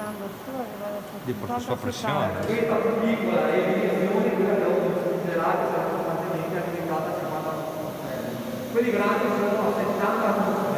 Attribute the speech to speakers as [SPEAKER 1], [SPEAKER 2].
[SPEAKER 1] aumentando su, arrivare a
[SPEAKER 2] Di porta sua
[SPEAKER 1] 50-60.
[SPEAKER 2] pressione.
[SPEAKER 3] Questa più piccola e dimensioni, quella che ho considerato sarà costantemente alimentata a 50 atmosfere. Quelli grandi sono a 70 atmosfere.